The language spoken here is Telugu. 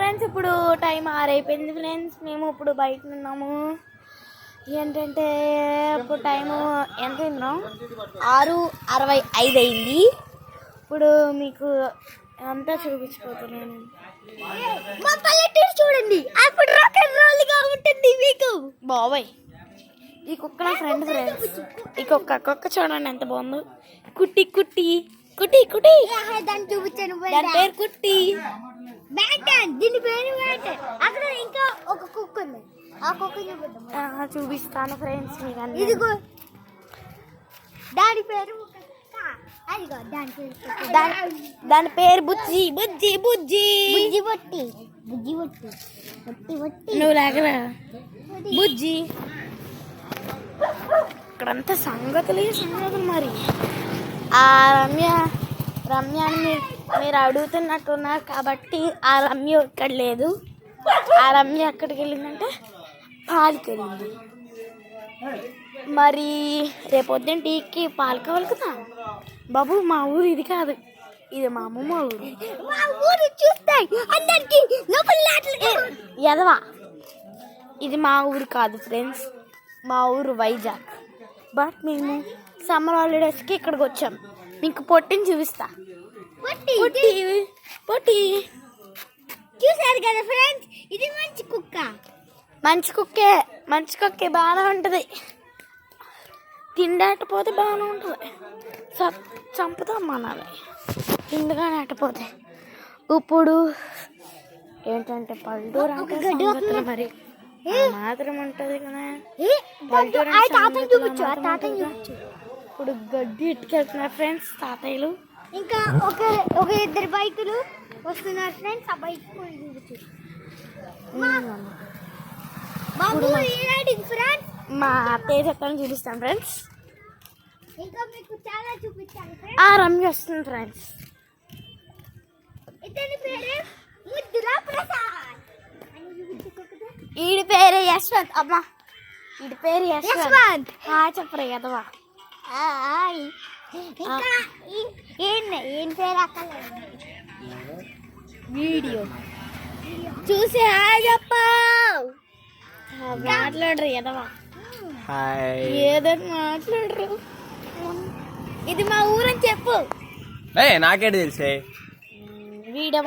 ఫ్రెండ్స్ ఇప్పుడు టైం 6 అయిపోయింది ఫ్రెండ్స్. మేము ఇప్పుడు బయట ఉన్నాము. ఏంటంటే ఇప్పుడు టైము ఎంత ఉన్నాం 6:65 అయింది. ఇప్పుడు మీకు అంతా చూపించిపోతున్నాను. మా పల్లెటూరు చూడండి, అప్పుడు రాక్ అండ్ రోల్గా ఉంటుంది మీకు. బాబాయ్ ఈ కుక్క నా ఫ్రెండ్ ఫ్రెండ్స్. ఈ కుక్క చూడండి ఎంత బాగుందో. కుట్టి కుట్టి కుట్టి కుట్టి దాన్ని చూపించాను. దాని పేరు కుట్టి. దీని పేరు అక్కడ ఇంకా ఒక కుక్క ఉంది. ఆ కుక్క చూపిస్తాను ఫ్రెండ్స్ మీకు. ఇదిగో దాని పేరు దాని పేరు బుజ్జి బుజ్జి బుజ్జి బుజ్జి బొట్టి బుజ్జి బొట్టి బొట్టి బొట్టి. నువ్వు లేకరా బుజ్జి. ఇక్కడంతా సంగతులు మరి. ఆ రమ్యాని మీరు అడుగుతున్నట్టున్నారు కాబట్టి ఆ రమ్య ఇక్కడ లేదు. ఆ రమ్య ఎక్కడికి వెళ్ళిందంటే పాలకి వెళ్ళింది. మరి రేపొద్దున టీకి పాలు కావాలి కదా బాబు. మా ఊరు ఇది కాదు, ఇది మా అమ్మమ్మ ఊరు. మా ఊరు చూస్తాయి అందరికి ఎదవా. ఇది మా ఊరు కాదు ఫ్రెండ్స్, మా ఊరు వైజాగ్. బట్ మేము సమ్మర్ హాలిడేస్కి ఇక్కడికి వచ్చాం. మీకు పొట్టిని చూపిస్తా. పొట్టి చూసారు కదా ఫ్రెండ్స్, ఇది మంచి కుక్క. మంచి కుక్కే బాగానే ఉంటుంది. తిండేటపోతే బాగానే ఉంటుంది. చంపుతాం మనాలి తిండిగా నెట్టపోతే. ఇప్పుడు ఏంటంటే పల్లెటూరు అంటే మరి మాత్రం ఉంటుంది కదా. ఇప్పుడు గడ్డి ఇట్టుకెళ్తున్నారు ఫ్రెండ్స్ తాతయ్యలు. ఇంకా ఒక ఇద్దరు బైకులు వస్తున్నారు ఫ్రెండ్స్. ఆ బైక్ మా అత్తయ్య చెప్తాను చూపిస్తాను ఫ్రెండ్స్. ఇంకా మీకు చాలా చూపించాను. ఆ రమ్య వస్తుంది ఫ్రెండ్స్. ఇతని పేరు ముద్దుల ప్రసాద్. ఈడి పేరు యశ్వంత్. అమ్మా ఈడి పేరు యశ్వంత్. చెప్పరా కదవా. ఏం పేరు అక్కడ వీడియో చూసి చెప్ప మాట్లాడరు ఎదవా. ఏదని మాట్లాడరు. ఇది మా ఊరని చెప్పు. నాకేంటి తెలిసే వీడియో